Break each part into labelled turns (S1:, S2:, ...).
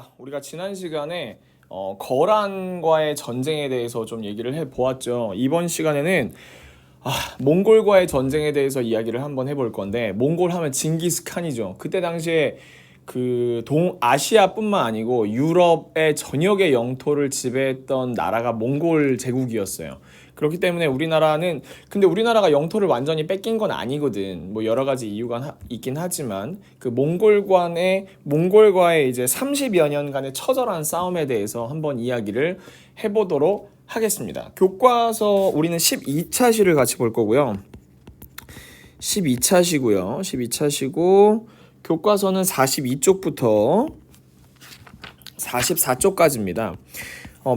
S1: 자, 우리가 지난 시간에 거란과의 전쟁에 대해서 좀 얘기를 해보았죠. 이번 시간에는 몽골과의 전쟁에 대해서 이야기를 한번 해볼 건데, 몽골 하면 징기스칸이죠. 그때 당시에 그 동아시아뿐만 아니고 유럽의 전역의 영토를 지배했던 나라가 몽골 제국이었어요. 그렇기 때문에 근데 우리나라가 영토를 완전히 뺏긴 건 아니거든. 뭐 여러 가지 이유가 있긴 하지만 그 몽골과의 이제 30여 년간의 처절한 싸움에 대해서 한번 이야기를 해보도록 하겠습니다. 교과서 우리는 12차시를 같이 볼 거고요. 12차시고 교과서는 42쪽부터 44쪽까지입니다.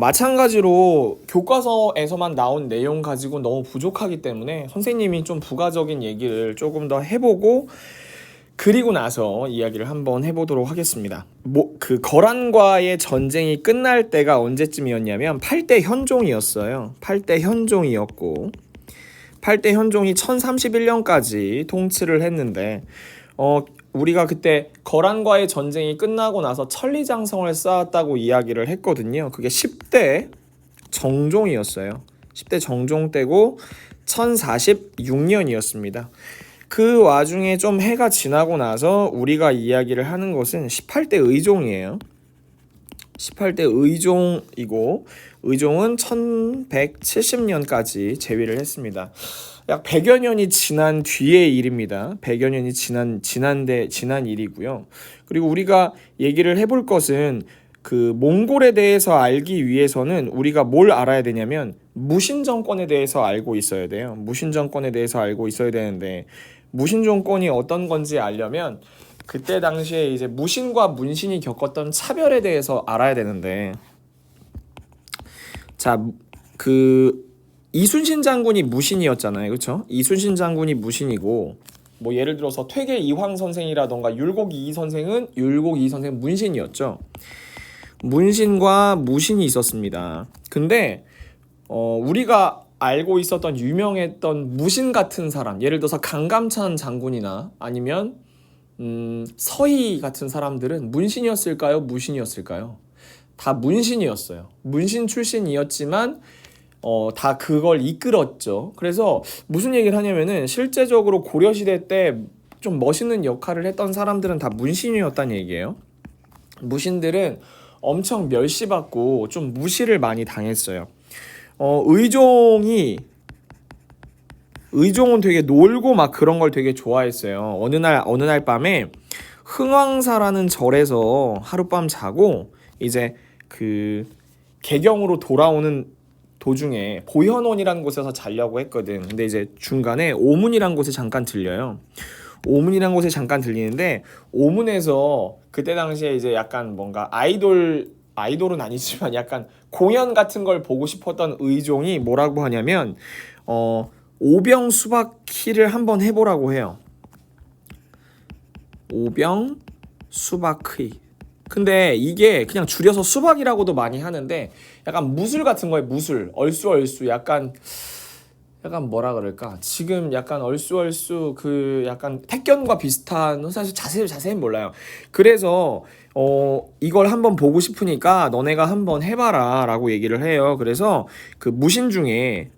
S1: 마찬가지로 교과서에서만 나온 내용 가지고 너무 부족하기 때문에 선생님이 좀 부가적인 얘기를 조금 더 해보고 그리고 나서 이야기를 한번 해보도록 하겠습니다. 그 거란과의 전쟁이 끝날 때가 언제쯤이었냐면 8대 현종이었어요. 8대 현종이었고 8대 현종이 1031년까지 통치를 했는데 우리가 그때 거란과의 전쟁이 끝나고 나서 천리장성을 쌓았다고 이야기를 했거든요. 그게 10대 정종이었어요. 10대 정종 때고 1046년이었습니다. 그 와중에 좀 해가 지나고 나서 우리가 이야기를 하는 것은 18대 의종이에요. 18대 의종이고 의종은 1170년까지 재위를 했습니다. 약 100여 년이 지난 뒤의 일입니다. 100여 년이 지난 일이고요. 그리고 우리가 얘기를 해볼 것은 그 몽골에 대해서 알기 위해서는 우리가 뭘 알아야 되냐면 무신정권에 대해서 알고 있어야 돼요. 무신정권에 대해서 알고 있어야 되는데 무신정권이 어떤 건지 알려면 그때 당시에 이제 무신과 문신이 겪었던 차별에 대해서 알아야 되는데 이순신 장군이 무신이었잖아요. 그렇죠? 이순신 장군이 무신이고 뭐 예를 들어서 퇴계 이황 선생이라던가 율곡 이 선생은 문신이었죠. 문신과 무신이 있었습니다. 근데 우리가 알고 있었던 유명했던 무신 같은 사람, 예를 들어서 강감찬 장군이나 아니면 서희 같은 사람들은 문신이었을까요? 무신이었을까요? 다 문신이었어요. 문신 출신이었지만 다 그걸 이끌었죠. 그래서 무슨 얘기를 하냐면은 실제적으로 고려시대 때 좀 멋있는 역할을 했던 사람들은 다 문신이었다는 얘기예요. 무신들은 엄청 멸시받고 좀 무시를 많이 당했어요. 의종은 되게 놀고 막 그런 걸 되게 좋아했어요. 어느 날 밤에 흥왕사라는 절에서 하룻밤 자고 이제 그 개경으로 돌아오는 도중에 보현원이라는 곳에서 자려고 했거든. 근데 이제 중간에 오문이라는 곳에 잠깐 들려요. 오문이라는 곳에 잠깐 들리는데 오문에서 그때 당시에 이제 약간 뭔가 아이돌은 아니지만 약간 공연 같은 걸 보고 싶었던 의종이 뭐라고 하냐면 오병 수박희를 한번 해보라고 해요. 오병 수박희. 근데 이게 그냥 줄여서 수박이라고도 많이 하는데 약간 무술 같은 거에 무술, 얼쑤얼쑤 약간 뭐라 그럴까? 지금 약간 얼쑤얼쑤 그 약간 택견과 비슷한, 사실 자세히 몰라요. 그래서 이걸 한번 보고 싶으니까 너네가 한번 해봐라 라고 얘기를 해요. 그래서 그 무신 중에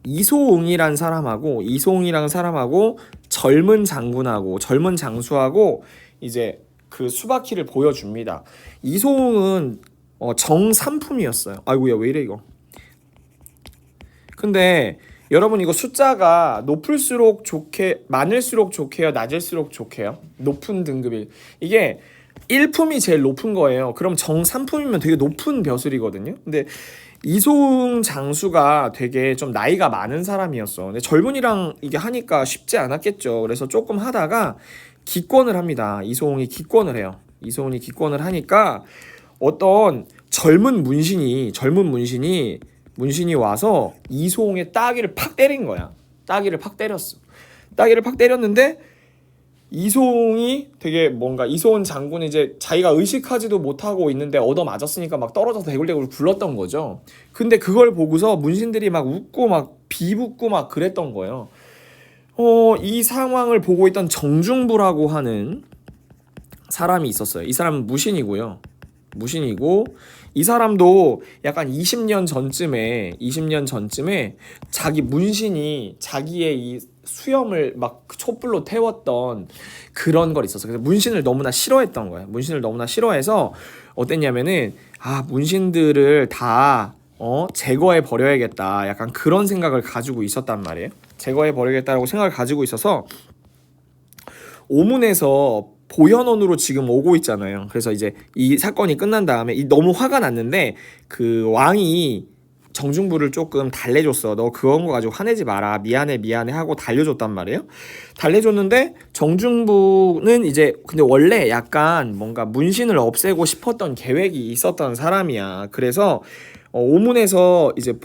S1: 이소응이란 사람하고 젊은 장수하고 이제 그 수바키를 보여줍니다. 이소응은 정삼품이었어요. 아이고야 왜 이래 이거. 근데 여러분 이거 숫자가 많을수록 좋게요, 낮을수록 좋게요? 높은 등급이 이게 1품이 제일 높은 거예요. 그럼 정삼품이면 되게 높은 벼슬이거든요. 근데 이소응 장수가 되게 좀 나이가 많은 사람이었어. 근데 젊은이랑 이게 하니까 쉽지 않았겠죠. 그래서 조금 하다가 기권을 합니다. 이소응이 기권을 해요. 이소응이 기권을 하니까 어떤 젊은 문신이 와서 이소응의 따귀를 팍 때린 거야. 따귀를 팍 때렸는데 이소응이 되게 뭔가 이소은 장군이 이제 자기가 의식하지도 못하고 있는데 얻어맞았으니까 막 떨어져서 대굴대굴 굴렀던 거죠. 근데 그걸 보고서 문신들이 막 웃고 막 비웃고 막 그랬던 거예요. 이 상황을 보고 있던 정중부라고 하는 사람이 있었어요. 이 사람은 무신이고요. 무신이고 이 사람도 약간 20년 전쯤에 자기 문신이 자기의 이 수염을 막 촛불로 태웠던 그런 걸 있었어. 그래서 문신을 너무나 싫어했던 거야. 문신을 너무나 싫어해서 어땠냐면은 문신들을 다 제거해 버려야겠다. 약간 그런 생각을 가지고 있었단 말이에요. 제거해 버리겠다라고 생각을 가지고 있어서 오문에서 보현원으로 지금 오고 있잖아요. 그래서 이제 이 사건이 끝난 다음에 너무 화가 났는데 그 왕이 정중부를 조금 달래줬어. 너 그런 거 가지고 화내지 마라. 미안해 하고 달래줬단 말이에요. 달래줬는데 정중부는 이제 근데 원래 약간 뭔가 문신을 없애고 싶었던 계획이 있었던 사람이야. 그래서 오문에서 이제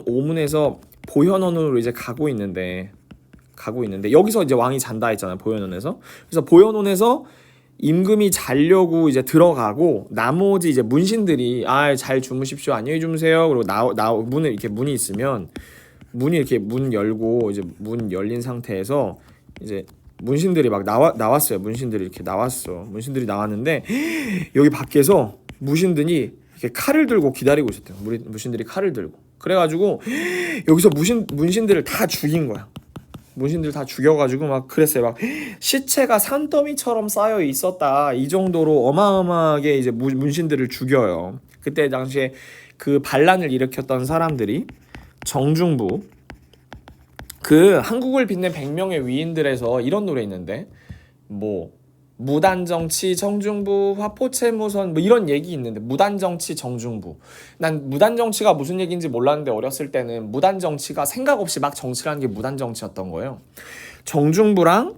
S1: 오문에서 보현원으로 이제 가고 있는데 여기서 이제 왕이 잔다 했잖아. 보현원에서. 그래서 보현원에서 임금이 자려고 이제 들어가고 나머지 이제 문신들이 잘 주무십시오. 안녕히 주무세요. 그리고 문에 이렇게 문이 있으면 문이 이렇게 문 열고 이제 문 열린 상태에서 이제 문신들이 막 나왔어요. 문신들이 이렇게 나왔어. 문신들이 나왔는데 여기 밖에서 문신들이 이렇게 칼을 들고 기다리고 있었대요. 문신들이 칼을 들고. 그래가지고 여기서 문신들을 다 죽인 거야. 문신들 다 죽여가지고 막 그랬어요. 막 시체가 산더미처럼 쌓여 있었다. 이 정도로 어마어마하게 이제 문신들을 죽여요. 그때 당시에 그 반란을 일으켰던 사람들이 정중부, 그 한국을 빛낸 100명의 위인들에서 이런 노래 있는데 뭐 무단정치 정중부 화포체무선 뭐 이런 얘기 있는데 무단정치 정중부. 난 무단정치가 무슨 얘기인지 몰랐는데 어렸을 때는 무단정치가 생각 없이 막 정치를 하는 게 무단정치였던 거예요. 정중부랑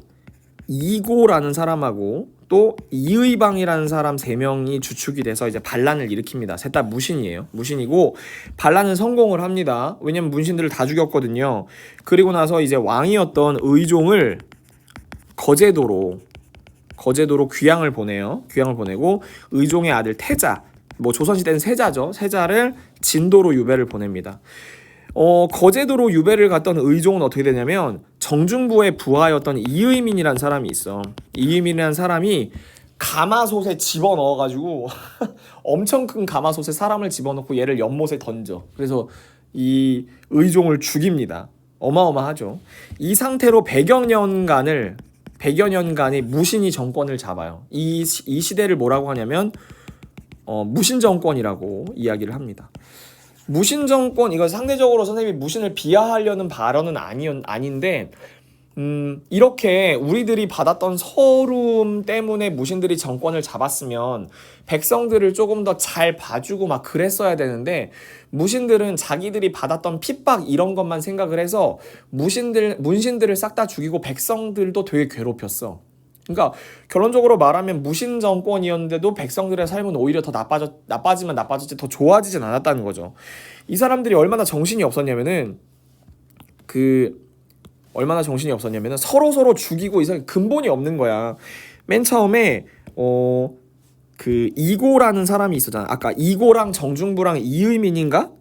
S1: 이고라는 사람하고 또 이의방이라는 사람 3명이 주축이 돼서 이제 반란을 일으킵니다. 셋 다 무신이에요. 무신이고 반란은 성공을 합니다. 왜냐면 문신들을 다 죽였거든요. 그리고 나서 이제 왕이었던 의종을 거제도로 귀양을 보내요. 귀양을 보내고 의종의 아들 태자, 뭐 조선시대는 세자죠. 세자를 진도로 유배를 보냅니다. 거제도로 유배를 갔던 의종은 어떻게 되냐면 정중부의 부하였던 이의민이라는 사람이 있어. 이의민이라는 사람이 가마솥에 집어넣어가지고 엄청 큰 가마솥에 사람을 집어넣고 얘를 연못에 던져. 그래서 이 의종을 죽입니다. 어마어마하죠. 이 상태로 100여 년간의 무신이 정권을 잡아요. 이 시대를 뭐라고 하냐면 무신 정권이라고 이야기를 합니다. 무신 정권, 이거 상대적으로 선생님이 무신을 비하하려는 발언은 아닌데 이렇게 우리들이 받았던 서름 때문에 무신들이 정권을 잡았으면 백성들을 조금 더 잘 봐주고 막 그랬어야 되는데 무신들은 자기들이 받았던 핍박 이런 것만 생각을 해서 문신들을 싹 다 죽이고 백성들도 되게 괴롭혔어. 그러니까 결론적으로 말하면 무신 정권이었는데도 백성들의 삶은 오히려 더 나빠지면 나빠졌지 더 좋아지진 않았다는 거죠. 이 사람들이 얼마나 정신이 없었냐면은 서로 죽이고 근본이 없는 거야. 맨 처음에 그 이고라는 사람이 있었잖아. 아까 이고랑 정중부랑 이의민인가?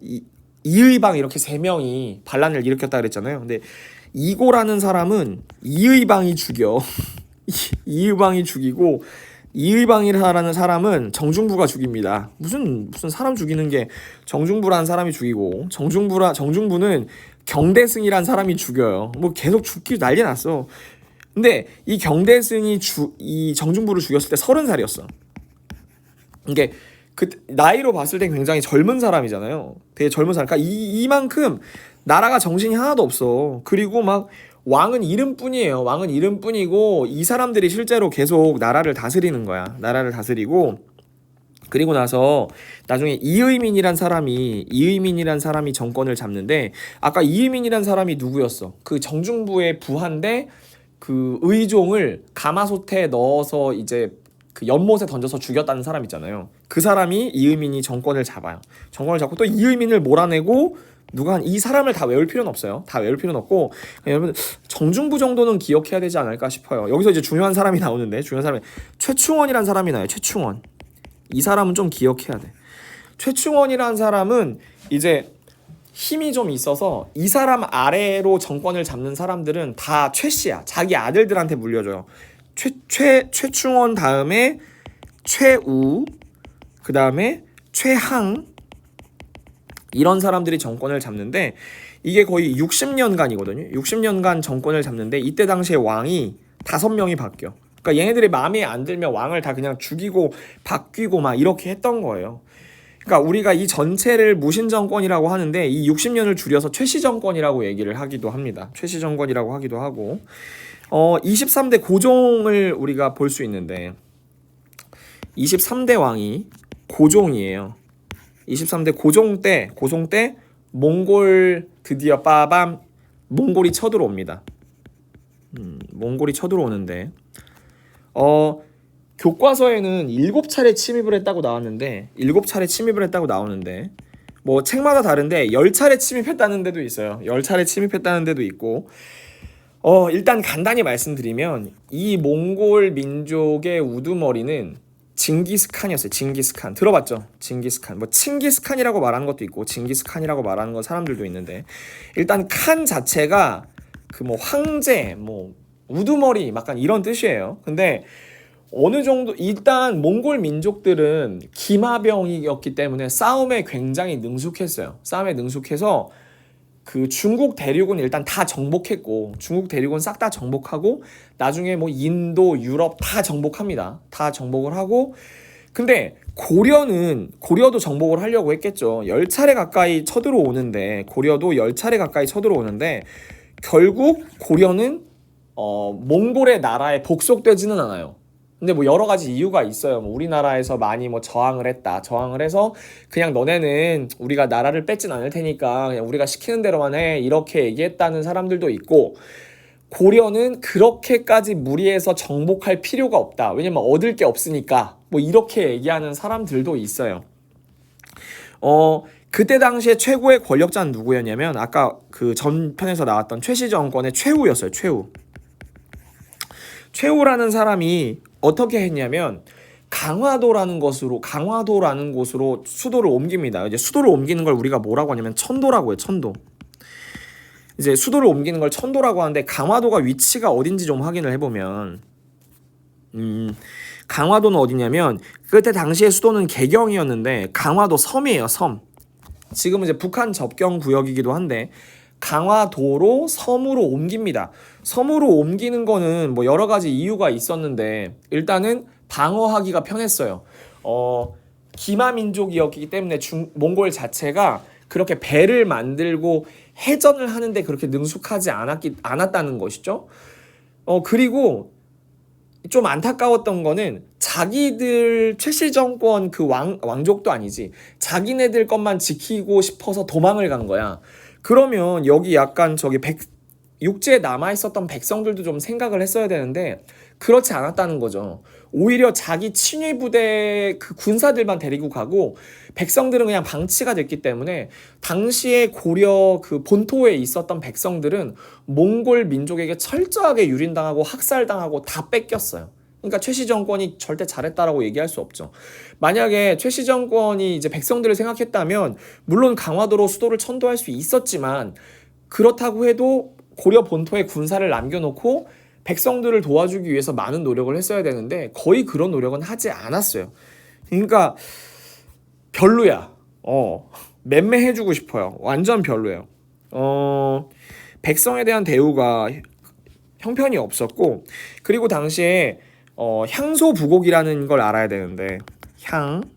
S1: 이의방 이렇게 3명이 반란을 일으켰다 그랬잖아요. 근데 이고라는 사람은 이의방이 죽여. 이의방이 죽이고 이의방이라는 사람은 정중부가 죽입니다. 무슨 사람 죽이는 게 정중부라는 사람이 죽이고 정중부는 경대승이라는 사람이 죽여요. 뭐 계속 죽기 난리 났어. 근데 이 경대승이 이 정중부를 죽였을 때 30살이었어. 이게 그 나이로 봤을 땐 굉장히 젊은 사람이잖아요. 되게 젊은 사람. 그러니까 이만큼 나라가 정신이 하나도 없어. 그리고 막 왕은 이름뿐이에요. 왕은 이름뿐이고 이 사람들이 실제로 계속 나라를 다스리는 거야. 나라를 다스리고 그리고 나서 나중에 이의민이란 사람이 정권을 잡는데 아까 이의민이란 사람이 누구였어? 그 정중부의 부하인데 그 의종을 가마솥에 넣어서 이제 그 연못에 던져서 죽였다는 사람 있잖아요. 그 사람이 이의민이 정권을 잡아요. 정권을 잡고 또 이의민을 몰아내고 이 사람을 다 외울 필요는 없어요. 다 외울 필요는 없고 여러분 정중부 정도는 기억해야 되지 않을까 싶어요. 여기서 이제 중요한 사람이 나오는데 최충원이란 사람이 나와요. 최충원. 이 사람은 좀 기억해야 돼. 최충원이란 사람은 이제 힘이 좀 있어서 이 사람 아래로 정권을 잡는 사람들은 다 최씨야. 자기 아들들한테 물려줘요. 최충원 다음에 최우, 그 다음에 최항, 이런 사람들이 정권을 잡는데 이게 거의 60년간이거든요. 60년간 정권을 잡는데 이때 당시에 왕이 5명이 바뀌어. 그러니까 얘네들이 마음에 안 들면 왕을 다 그냥 죽이고 바뀌고 막 이렇게 했던 거예요. 그러니까 우리가 이 전체를 무신정권이라고 하는데 이 60년을 줄여서 최시정권이라고 얘기를 하기도 합니다. 최시정권이라고 하기도 하고 23대 고종을 우리가 볼 수 있는데 23대 왕이 고종이에요. 23대 고종 때 몽골 드디어 빠밤 몽골이 쳐들어옵니다. 몽골이 쳐들어오는데 교과서에는 7차례 침입을 했다고 나왔는데 7차례 침입을 했다고 나오는데 뭐 책마다 다른데 10차례 침입했다는 데도 있어요. 10차례 침입했다는 데도 있고 일단 간단히 말씀드리면 이 몽골 민족의 우두머리는 징기스칸이었어요. 징기스칸 들어봤죠? 징기스칸 뭐 칭기스칸이라고 말하는 것도 있고 징기스칸이라고 말하는 거 사람들도 있는데 일단 칸 자체가 그 뭐 황제 뭐 우두머리 약간 이런 뜻이에요. 근데 어느 정도 일단 몽골 민족들은 기마병이었기 때문에 싸움에 굉장히 능숙했어요. 싸움에 능숙해서 그 중국 대륙은 일단 다 정복했고 중국 대륙은 싹 다 정복하고 나중에 뭐 인도, 유럽 다 정복합니다. 다 정복을 하고 근데 고려도 정복을 하려고 했겠죠. 10차례 가까이 쳐들어오는데 고려도 10차례 가까이 쳐들어오는데 결국 고려는 몽골의 나라에 복속되지는 않아요. 근데 뭐 여러 가지 이유가 있어요. 뭐 우리나라에서 많이 뭐 저항을 했다. 저항을 해서 그냥 너네는 우리가 나라를 뺏진 않을 테니까 그냥 우리가 시키는 대로만 해. 이렇게 얘기했다는 사람들도 있고 고려는 그렇게까지 무리해서 정복할 필요가 없다. 왜냐면 얻을 게 없으니까. 뭐 이렇게 얘기하는 사람들도 있어요. 그때 당시에 최고의 권력자는 누구였냐면 아까 그 전편에서 나왔던 최씨 정권의 최후였어요. 최후라는 사람이 어떻게 했냐면 강화도라는 곳으로 수도를 옮깁니다. 이제 수도를 옮기는 걸 우리가 뭐라고 하냐면 천도라고 해요. 천도. 이제 수도를 옮기는 걸 천도라고 하는데 강화도가 위치가 어딘지 좀 확인을 해보면 강화도는 어디냐면 그때 당시에 수도는 개경이었는데 강화도 섬이에요. 섬. 지금은 이제 북한 접경 구역이기도 한데 강화도로 섬으로 옮깁니다. 섬으로 옮기는 거는 뭐 여러 가지 이유가 있었는데 일단은 방어하기가 편했어요. 기마 민족이었기 때문에 몽골 자체가 그렇게 배를 만들고 해전을 하는데 그렇게 능숙하지 않았다는 것이죠. 그리고 좀 안타까웠던 거는 자기들 최씨 정권 그 왕족도 아니지 자기네들 것만 지키고 싶어서 도망을 간 거야. 그러면 여기 약간 육지에 남아있었던 백성들도 좀 생각을 했어야 되는데 그렇지 않았다는 거죠. 오히려 자기 친위 부대 그 군사들만 데리고 가고 백성들은 그냥 방치가 됐기 때문에 당시에 고려 그 본토에 있었던 백성들은 몽골 민족에게 철저하게 유린당하고 학살당하고 다 뺏겼어요. 그러니까 최씨 정권이 절대 잘했다라고 얘기할 수 없죠. 만약에 최씨 정권이 이제 백성들을 생각했다면 물론 강화도로 수도를 천도할 수 있었지만 그렇다고 해도 고려 본토에 군사를 남겨놓고 백성들을 도와주기 위해서 많은 노력을 했어야 되는데 거의 그런 노력은 하지 않았어요. 그러니까 별로야. 맴매해주고 싶어요. 완전 별로예요. 백성에 대한 대우가 형편이 없었고 그리고 당시에 향소부곡이라는 걸 알아야 되는데 향소부곡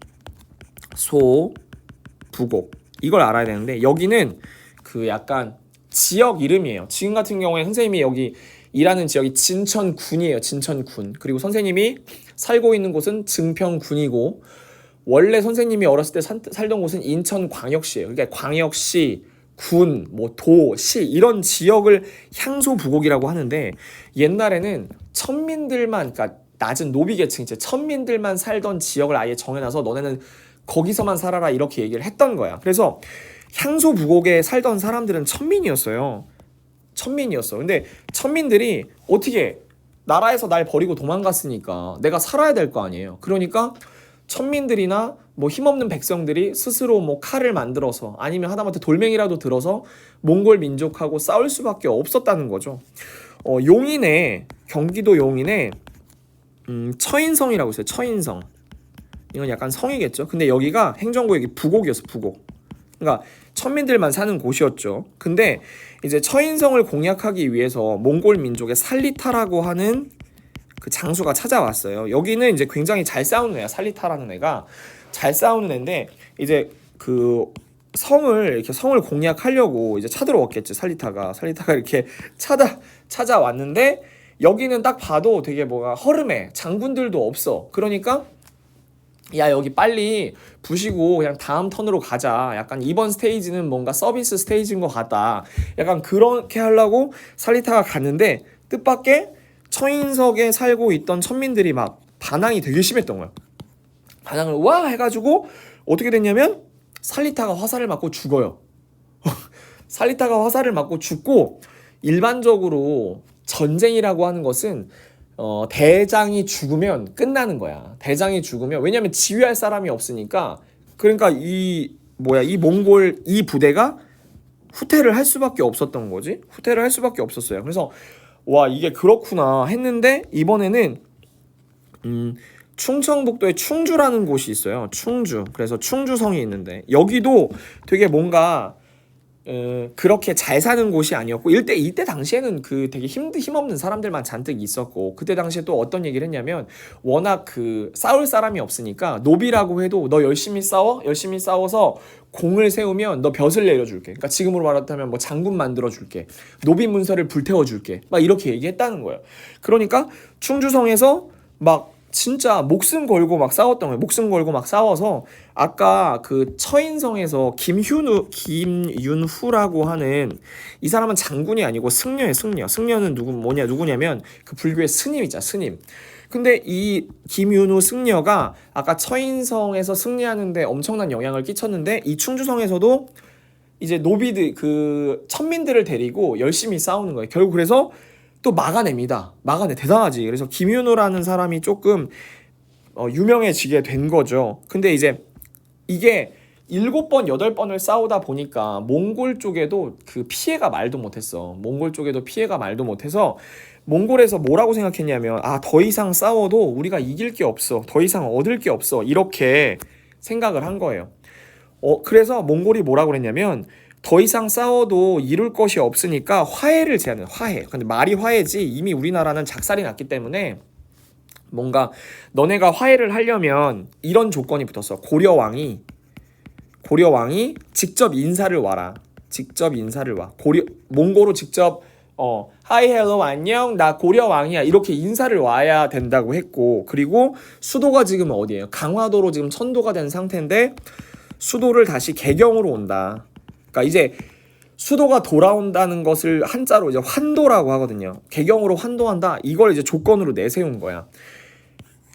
S1: 이걸 알아야 되는데 여기는 그 약간 지역 이름이에요. 지금 같은 경우에 선생님이 여기 일하는 지역이 진천군이에요. 진천군. 그리고 선생님이 살고 있는 곳은 증평군이고 원래 선생님이 어렸을 때 살던 곳은 인천광역시예요. 그러니까 광역시, 군, 뭐 도, 시 이런 지역을 향소부곡이라고 하는데 옛날에는 천민들만 그러니까 낮은 노비계층 이제 천민들만 살던 지역을 아예 정해놔서 너네는 거기서만 살아라 이렇게 얘기를 했던 거야. 그래서 향소부곡에 살던 사람들은 천민이었어요. 근데 천민들이 어떻게 나라에서 날 버리고 도망갔으니까 내가 살아야 될 거 아니에요. 그러니까 천민들이나 뭐 힘없는 백성들이 스스로 뭐 칼을 만들어서 아니면 하다못해 돌멩이라도 들어서 몽골 민족하고 싸울 수밖에 없었다는 거죠. 경기도 용인에 처인성이라고 있어요. 처인성. 이건 약간 성이겠죠. 근데 여기가 행정구역이 부곡이었어, 부곡. 그러니까 천민들만 사는 곳이었죠. 근데 이제 처인성을 공략하기 위해서 몽골 민족의 살리타라고 하는 그 장수가 찾아왔어요. 여기는 이제 굉장히 잘 싸우는 애야. 살리타라는 애가 잘 싸우는 애인데 이제 그 성을 공략하려고 이제 찾으러왔겠지. 살리타가 이렇게 찾아왔는데 여기는 딱 봐도 되게 뭐가 허름해. 장군들도 없어. 그러니까 야, 여기 빨리 부시고 그냥 다음 턴으로 가자. 약간 이번 스테이지는 뭔가 서비스 스테이지인 것 같다. 약간 그렇게 하려고 살리타가 갔는데 뜻밖의 처인석에 살고 있던 천민들이 막 반항이 되게 심했던 거야. 반항을 와 해가지고 어떻게 됐냐면 살리타가 화살을 맞고 죽어요. 살리타가 화살을 맞고 죽고 일반적으로 전쟁이라고 하는 것은 대장이 죽으면 끝나는 거야. 대장이 죽으면 왜냐면 지휘할 사람이 없으니까 그러니까 이 몽골 이 부대가 후퇴를 할 수밖에 없었던 거지. 후퇴를 할 수밖에 없었어요. 그래서 와 이게 그렇구나 했는데 이번에는 충청북도에 충주라는 곳이 있어요. 충주. 그래서 충주성이 있는데 여기도 되게 뭔가 그렇게 잘 사는 곳이 아니었고 이때 당시에는 그 되게 힘없는 사람들만 잔뜩 있었고 그때 당시에 또 어떤 얘기를 했냐면 워낙 그 싸울 사람이 없으니까 노비라고 해도 너 열심히 싸워서 공을 세우면 너 벼슬 내려줄게. 그러니까 지금으로 말하자면 뭐 장군 만들어줄게. 노비 문서를 불태워줄게. 막 이렇게 얘기했다는 거예요. 그러니까 충주성에서 막 진짜 목숨 걸고 막 싸웠던 거예요. 목숨 걸고 막 싸워서 아까 그 처인성에서 김윤후라고 하는 이 사람은 장군이 아니고 승려예요. 승려는 누구냐면 그 불교의 스님 있잖아. 스님. 근데 이 김윤후 승려가 아까 처인성에서 승리하는데 엄청난 영향을 끼쳤는데 이 충주성에서도 이제 노비들 그 천민들을 데리고 열심히 싸우는 거예요. 결국 그래서 또 막아냅니다. 대단하지. 그래서 김윤호라는 사람이 조금 유명해지게 된 거죠. 근데 이제 이게 7번, 8번을 싸우다 보니까 몽골 쪽에도 그 피해가 말도 못했어. 몽골 쪽에도 피해가 말도 못해서 몽골에서 뭐라고 생각했냐면 더 이상 싸워도 우리가 이길 게 없어. 더 이상 얻을 게 없어. 이렇게 생각을 한 거예요. 그래서 몽골이 뭐라고 그랬냐면 더 이상 싸워도 이룰 것이 없으니까 화해를 제안해. 화해. 근데 말이 화해지 이미 우리나라는 작살이 났기 때문에 뭔가 너네가 화해를 하려면 이런 조건이 붙었어. 고려왕이 직접 인사를 와라. 몽고로 직접 하이 헬로 안녕 나 고려왕이야 이렇게 인사를 와야 된다고 했고 그리고 수도가 지금 어디예요? 강화도로 지금 천도가 된 상태인데 수도를 다시 개경으로 온다. 그러니까 이제 수도가 돌아온다는 것을 한자로 이제 환도라고 하거든요. 개경으로 환도한다. 이걸 이제 조건으로 내세운 거야.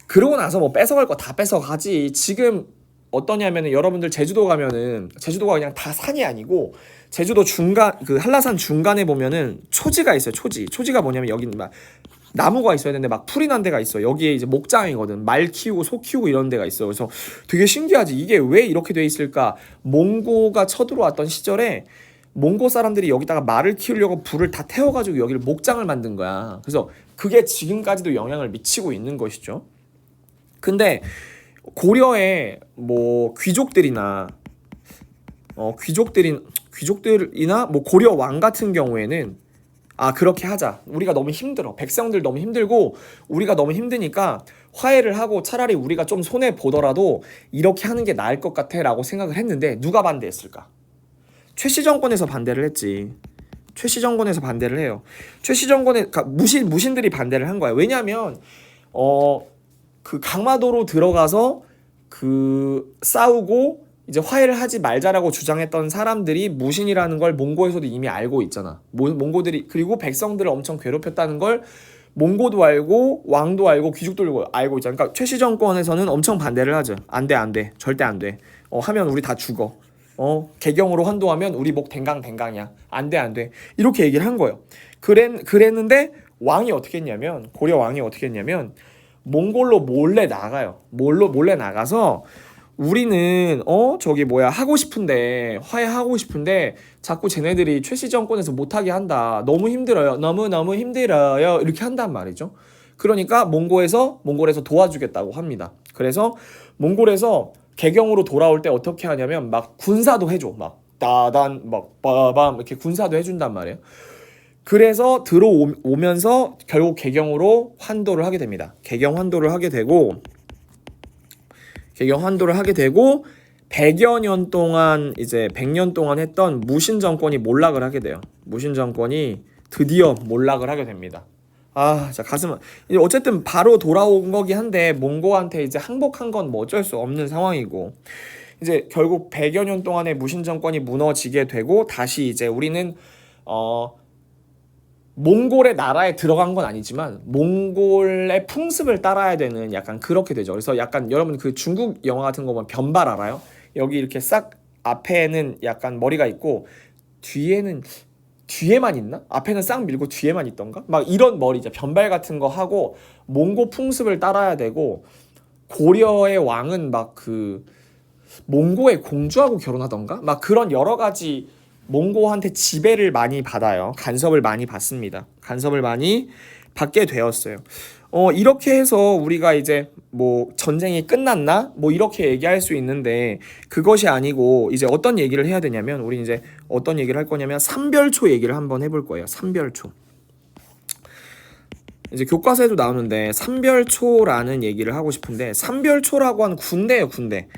S1: 그러고 나서 뭐 뺏어갈 거 다 뺏어가지. 지금 어떠냐면은 여러분들 제주도 가면은 제주도가 그냥 다 산이 아니고 제주도 중간 그 한라산 중간에 보면은 초지가 있어요. 초지가 뭐냐면 여기는 막 나무가 있어야 되는데 막 풀이 난 데가 있어. 여기에 이제 목장이거든. 말 키우고 소 키우고 이런 데가 있어. 그래서 되게 신기하지. 이게 왜 이렇게 돼 있을까? 몽고가 쳐들어왔던 시절에 몽고 사람들이 여기다가 말을 키우려고 불을 다 태워가지고 여기를 목장을 만든 거야. 그래서 그게 지금까지도 영향을 미치고 있는 것이죠. 근데 고려의 뭐 귀족들이나 뭐 고려 왕 같은 경우에는 그렇게 하자. 우리가 너무 힘들어. 백성들 너무 힘들고 우리가 너무 힘드니까 화해를 하고 차라리 우리가 좀 손해 보더라도 이렇게 하는 게 나을 것 같아라고 생각을 했는데 누가 반대했을까? 최씨 정권에서 반대를 했지. 최씨 정권에서 반대를 해요. 최씨 정권에 무신들이 반대를 한 거야. 왜냐하면 그 강화도로 들어가서 그 싸우고 이제 화해를 하지 말자라고 주장했던 사람들이 무신이라는 걸 몽고에서도 이미 알고 있잖아. 몽고들이 그리고 백성들을 엄청 괴롭혔다는 걸 몽고도 알고 왕도 알고 귀족들도 알고 있잖아. 그러니까 최씨 정권에서는 엄청 반대를 하죠. 안 돼. 절대 안 돼. 하면 우리 다 죽어. 개경으로 환도하면 우리 목 댕강이야. 안 돼. 이렇게 얘기를 한 거예요. 그랬는데 왕이 어떻게 했냐면 고려 왕이 어떻게 했냐면 몽골로 몰래 나가요. 몰래 나가서 우리는 하고 싶은데 화해하고 싶은데 자꾸 쟤네들이 최씨 정권에서 못하게 한다. 너무 힘들어요. 너무 힘들어요. 이렇게 한단 말이죠. 그러니까 몽골에서 도와주겠다고 합니다. 그래서 몽골에서 개경으로 돌아올 때 어떻게 하냐면 막 군사도 해줘. 막 따단 막 빠밤 이렇게 군사도 해준단 말이에요. 그래서 들어오면서 결국 개경으로 환도를 하게 됩니다. 개경 환도를 하게 되고 100여 년 동안 이제 100년 동안 했던 무신 정권이 몰락을 하게 돼요. 무신 정권이 드디어 몰락을 하게 됩니다. 자 가슴 이제 어쨌든 바로 돌아온 거긴 한데 몽고한테 이제 항복한 건 뭐 어쩔 수 없는 상황이고 이제 결국 100여 년 동안의 무신 정권이 무너지게 되고 다시 이제 우리는 몽골의 나라에 들어간 건 아니지만 몽골의 풍습을 따라야 되는 약간 그렇게 되죠. 그래서 약간 여러분 그 중국 영화 같은 거 보면 변발 알아요? 여기 이렇게 싹 앞에는 약간 머리가 있고 뒤에만 있나? 앞에는 싹 밀고 뒤에만 있던가? 막 이런 머리 이제 변발 같은 거 하고 몽고 풍습을 따라야 되고 고려의 왕은 막 그 몽고의 공주하고 결혼하던가? 막 그런 여러 가지 몽고한테 지배를 많이 받아요. 간섭을 많이 받습니다. 간섭을 많이 받게 되었어요. 이렇게 해서 우리가 이제 뭐 전쟁이 끝났나? 뭐 이렇게 얘기할 수 있는데 그것이 아니고 이제 어떤 얘기를 해야 되냐면 우리 이제 어떤 얘기를 할 거냐면 삼별초 얘기를 한번 해볼 거예요. 삼별초. 이제 교과서에도 나오는데 삼별초라는 얘기를 하고 싶은데 삼별초라고 하는 군대예요, 군대.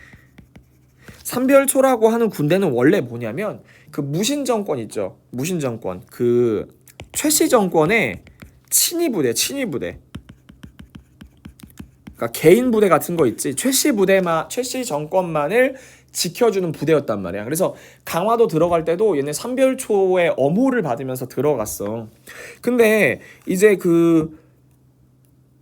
S1: 삼별초라고 하는 군대는 원래 뭐냐면 그 무신 정권 있죠. 무신 정권. 그 최씨 정권의 친위 부대. 그러니까 개인 부대 같은 거 있지. 최씨 정권만을 지켜주는 부대였단 말이야. 그래서 강화도 들어갈 때도 얘네 삼별초의 엄호를 받으면서 들어갔어. 근데 이제 그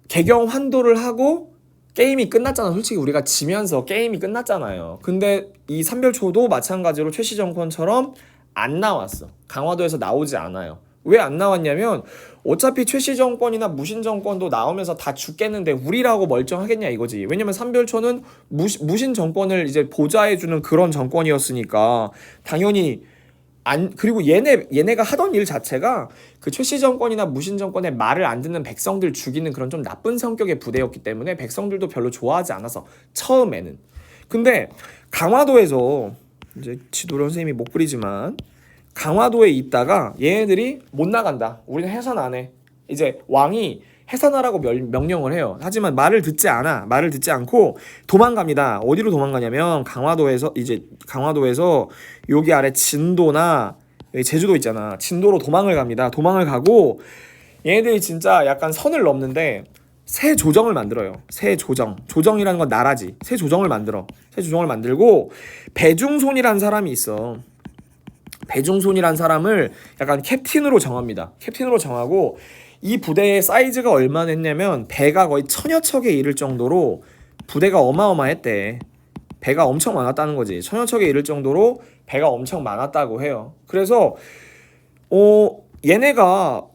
S1: 개경 환도를 하고 게임이 끝났잖아. 솔직히 우리가 지면서 게임이 끝났잖아요. 근데 이 삼별초도 마찬가지로 최씨 정권처럼 안 나왔어. 강화도에서 나오지 않아요. 왜 안 나왔냐면 어차피 최씨 정권이나 무신 정권도 나오면서 다 죽겠는데 우리라고 멀쩡하겠냐 이거지. 왜냐면 삼별초는 무신 정권을 이제 보좌해주는 그런 정권이었으니까 당연히 그리고 얘네가 하던 일 자체가 그 최씨 정권이나 무신 정권의 말을 안 듣는 백성들 죽이는 그런 좀 나쁜 성격의 부대였기 때문에 백성들도 별로 좋아하지 않아서 처음에는. 근데 강화도에서 이제 지도련 선생님이 못 그리지만 강화도에 있다가 얘네들이 못 나간다. 우리는 해산 안 해. 이제 왕이 해산하라고 명령을 해요. 하지만 말을 듣지 않고 도망갑니다. 어디로 도망가냐면 강화도에서 여기 아래 진도나 여기 제주도 있잖아. 진도로 도망을 갑니다. 도망을 가고 얘네들이 진짜 약간 선을 넘는데 새 조정을 만들어요. 새 조정이라는 건 나라지. 새 조정을 만들고 배중손이라는 사람이 있어. 배중손이란 사람을 약간 캡틴으로 정합니다. 캡틴으로 정하고 이 부대의 사이즈가 얼마나 했냐면 배가 거의 1000여 척에 이를 정도로 부대가 어마어마했대. 배가 엄청 많았다는 거지. 1000여 척에 이를 정도로 배가 엄청 많았다고 해요. 그래서 얘네가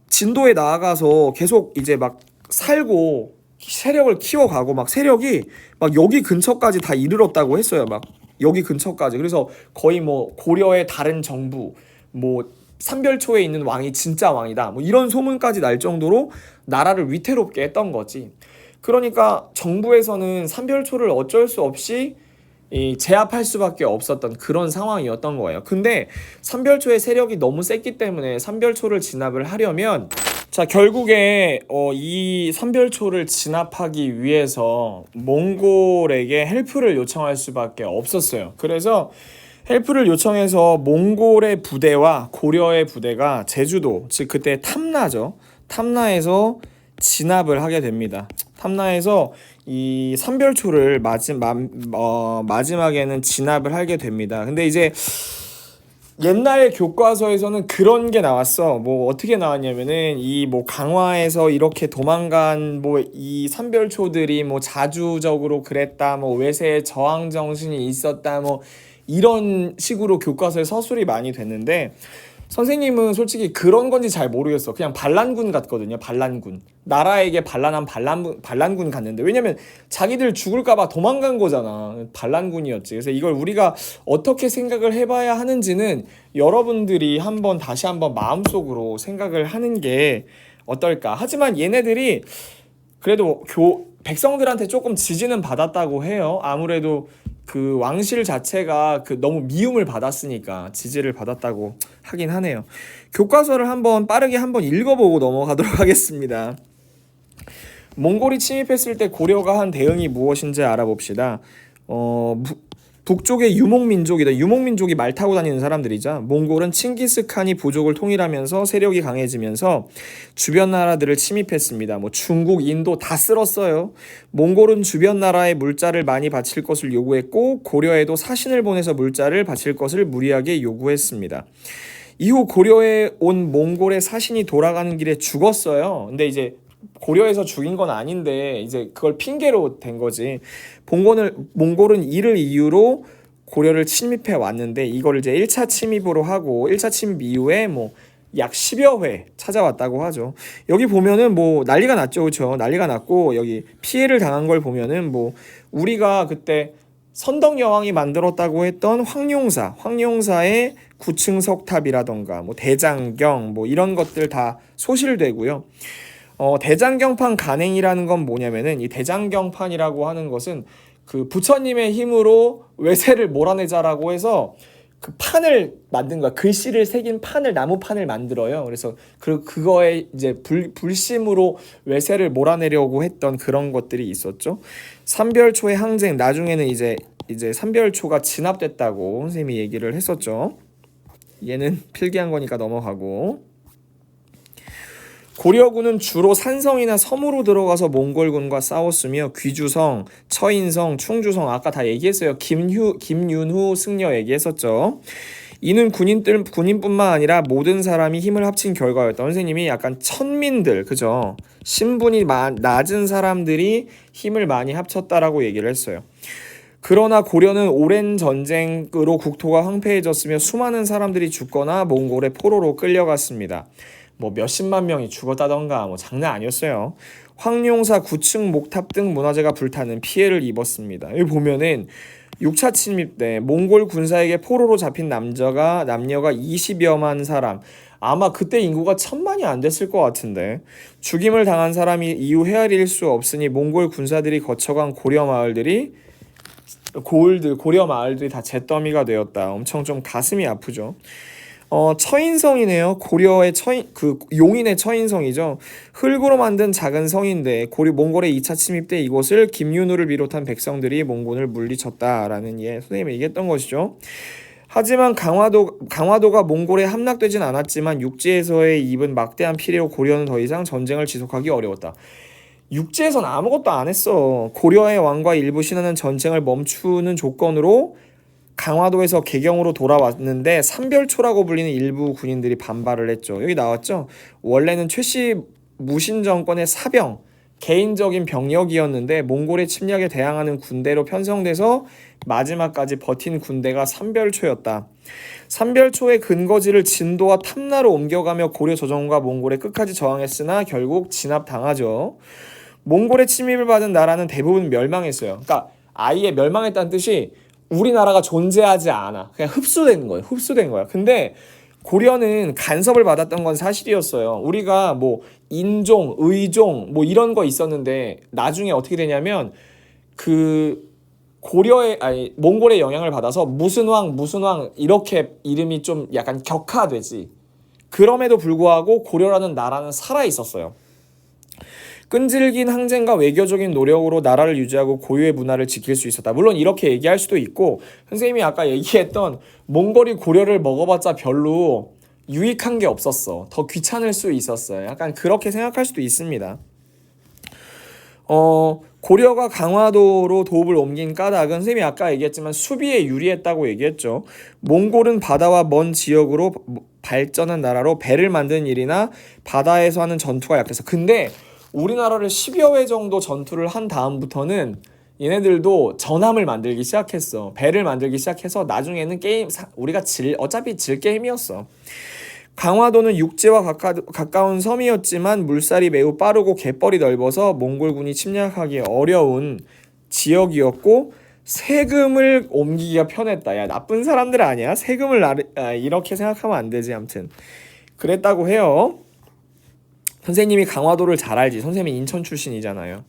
S1: 진도에 나아가서 계속 이제 막 살고 세력을 키워가고 막 세력이 막 여기 근처까지 다 이르렀다고 했어요. 막 여기 근처까지. 그래서 거의 뭐 고려의 다른 정부 뭐 삼별초에 있는 왕이 진짜 왕이다 뭐 이런 소문까지 날 정도로 나라를 위태롭게 했던 거지. 그러니까 정부에서는 삼별초를 어쩔 수 없이 제압할 수밖에 없었던 그런 상황이었던 거예요. 근데 삼별초의 세력이 너무 셌기 때문에 삼별초를 진압을 하려면 자 결국에 이 삼별초를 진압하기 위해서 몽골에게 헬프를 요청할 수밖에 없었어요. 그래서 헬프를 요청해서 몽골의 부대와 고려의 부대가 제주도, 즉 그때 탐나죠. 탐나에서 진압을 하게 됩니다. 탐나에서 이 삼별초를 마지막에는 진압을 하게 됩니다. 근데 이제 옛날 교과서에서는 그런 게 나왔어. 뭐 어떻게 나왔냐면은 이 뭐 강화에서 이렇게 도망간 뭐 이 삼별초들이 뭐 자주적으로 그랬다. 뭐 외세의 저항 정신이 있었다. 뭐 이런 식으로 교과서에 서술이 많이 됐는데 선생님은 솔직히 그런 건지 잘 모르겠어. 그냥 반란군 같거든요. 반란군. 나라에게 반란한 반란군 같는데 왜냐면 자기들 죽을까봐 도망간 거잖아. 반란군이었지. 그래서 이걸 우리가 어떻게 생각을 해봐야 하는지는 여러분들이 다시 한번 마음속으로 생각을 하는 게 어떨까. 하지만 얘네들이 그래도 백성들한테 조금 지지는 받았다고 해요. 아무래도 그 왕실 자체가 그 너무 미움을 받았으니까 지지를 받았다고 하긴 하네요. 교과서를 빠르게 한번 읽어보고 넘어가도록 하겠습니다. 몽골이 침입했을 때 고려가 한 대응이 무엇인지 알아봅시다. 북쪽의 유목민족이다. 유목민족이 말 타고 다니는 사람들이자 몽골은 칭기스칸이 부족을 통일하면서 세력이 강해지면서 주변 나라들을 침입했습니다. 뭐 중국, 인도 다 쓸었어요. 몽골은 주변 나라에 물자를 많이 바칠 것을 요구했고 고려에도 사신을 보내서 물자를 바칠 것을 무리하게 요구했습니다. 이후 고려에 온 몽골의 사신이 돌아가는 길에 죽었어요. 근데 이제 고려에서 죽인 건 아닌데 이제 그걸 핑계로 된 거지. 몽골은 이를 이유로 고려를 침입해 왔는데 이걸 이제 1차 침입으로 하고 1차 침입 이후에 뭐 약 10여 회 찾아왔다고 하죠. 여기 보면은 뭐 난리가 났죠. 그렇죠? 난리가 났고 여기 피해를 당한 걸 보면은 뭐 우리가 그때 선덕여왕이 만들었다고 했던 황룡사의 9층 석탑이라던가 뭐 대장경 뭐 이런 것들 다 소실되고요. 대장경판 간행이라는 건 뭐냐면은 이 대장경판이라고 하는 것은 그 부처님의 힘으로 외세를 몰아내자라고 해서 그 판을 만든 거야. 글씨를 새긴 나무판을 만들어요. 그래서 그거에 이제 불심으로 외세를 몰아내려고 했던 그런 것들이 있었죠. 삼별초의 항쟁, 나중에는 이제 삼별초가 진압됐다고 선생님이 얘기를 했었죠. 얘는 필기한 거니까 넘어가고. 고려군은 주로 산성이나 섬으로 들어가서 몽골군과 싸웠으며 귀주성, 처인성, 충주성 아까 다 얘기했어요. 김윤후 승려 얘기했었죠. 이는 군인뿐만 아니라 모든 사람이 힘을 합친 결과였다. 선생님이 약간 천민들, 그죠? 신분이 낮은 사람들이 힘을 많이 합쳤다라고 얘기를 했어요. 그러나 고려는 오랜 전쟁으로 국토가 황폐해졌으며 수많은 사람들이 죽거나 몽골의 포로로 끌려갔습니다. 뭐 몇십만 명이 죽었다던가 뭐 장난 아니었어요. 황룡사 9층 목탑 등 문화재가 불타는 피해를 입었습니다. 여기 보면은 6차 침입 때 몽골 군사에게 포로로 잡힌 남녀가 20여만 사람. 아마 그때 인구가 1000만이 안 됐을 것 같은데 죽임을 당한 사람이 이후 헤아릴 수 없으니 몽골 군사들이 거쳐간 고려 마을들이 다 잿더미가 되었다. 엄청 좀 가슴이 아프죠. 처인성이네요. 고려의 용인의 처인성이죠. 흙으로 만든 작은 성인데 몽골의 2차 침입 때 이곳을 김윤우를 비롯한 백성들이 몽골을 물리쳤다라는 선생님이 얘기했던 것이죠. 하지만 강화도가 몽골에 함락되진 않았지만 육지에서의 입은 막대한 피해로 고려는 더 이상 전쟁을 지속하기 어려웠다. 육지에선 아무것도 안 했어. 고려의 왕과 일부 신하는 전쟁을 멈추는 조건으로 강화도에서 개경으로 돌아왔는데 삼별초라고 불리는 일부 군인들이 반발을 했죠. 여기 나왔죠. 원래는 최씨 무신 정권의 사병, 개인적인 병력이었는데 몽골의 침략에 대항하는 군대로 편성돼서 마지막까지 버틴 군대가 삼별초였다. 삼별초의 근거지를 진도와 탐나로 옮겨가며 고려 조정과 몽골에 끝까지 저항했으나 결국 진압당하죠. 몽골의 침입을 받은 나라는 대부분 멸망했어요. 그러니까 아예 멸망했다는 뜻이 우리나라가 존재하지 않아. 그냥 흡수된 거야. 근데 고려는 간섭을 받았던 건 사실이었어요. 우리가 뭐 인종, 의종 뭐 이런 거 있었는데 나중에 어떻게 되냐면 몽골의 영향을 받아서 무슨 왕 이렇게 이름이 좀 약간 격화되지. 그럼에도 불구하고 고려라는 나라는 살아 있었어요. 끈질긴 항쟁과 외교적인 노력으로 나라를 유지하고 고유의 문화를 지킬 수 있었다. 물론 이렇게 얘기할 수도 있고 선생님이 아까 얘기했던 몽골이 고려를 먹어봤자 별로 유익한 게 없었어. 더 귀찮을 수 있었어요. 약간 그렇게 생각할 수도 있습니다. 고려가 강화도로 도읍을 옮긴 까닭은 선생님이 아까 얘기했지만 수비에 유리했다고 얘기했죠. 몽골은 바다와 먼 지역으로 발전한 나라로 배를 만드는 일이나 바다에서 하는 전투가 약해서 근데 우리나라를 10여 회 정도 전투를 한 다음부터는 얘네들도 전함을 만들기 시작했어. 배를 만들기 시작해서 나중에는 우리가 어차피 질 게임이었어. 강화도는 육지와 가까운 섬이었지만 물살이 매우 빠르고 갯벌이 넓어서 몽골군이 침략하기 어려운 지역이었고 세금을 옮기기가 편했다. 야 나쁜 사람들 아니야? 세금을 이렇게 생각하면 안 되지. 아무튼 그랬다고 해요. 선생님이 강화도를 잘 알지. 선생님이 인천 출신이잖아요.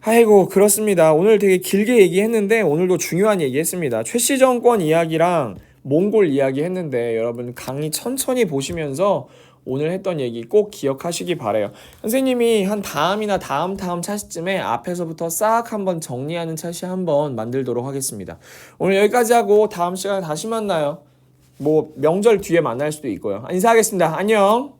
S1: 아이고 그렇습니다. 오늘 되게 길게 얘기했는데 오늘도 중요한 얘기 했습니다. 최씨 정권 이야기랑 몽골 이야기 했는데 여러분 강의 천천히 보시면서 오늘 했던 얘기 꼭 기억하시기 바래요. 선생님이 한 다음이나 다음 차시쯤에 앞에서부터 싹 한번 정리하는 차시 한번 만들도록 하겠습니다. 오늘 여기까지 하고 다음 시간에 다시 만나요. 뭐 명절 뒤에 만날 수도 있고요. 인사하겠습니다. 안녕.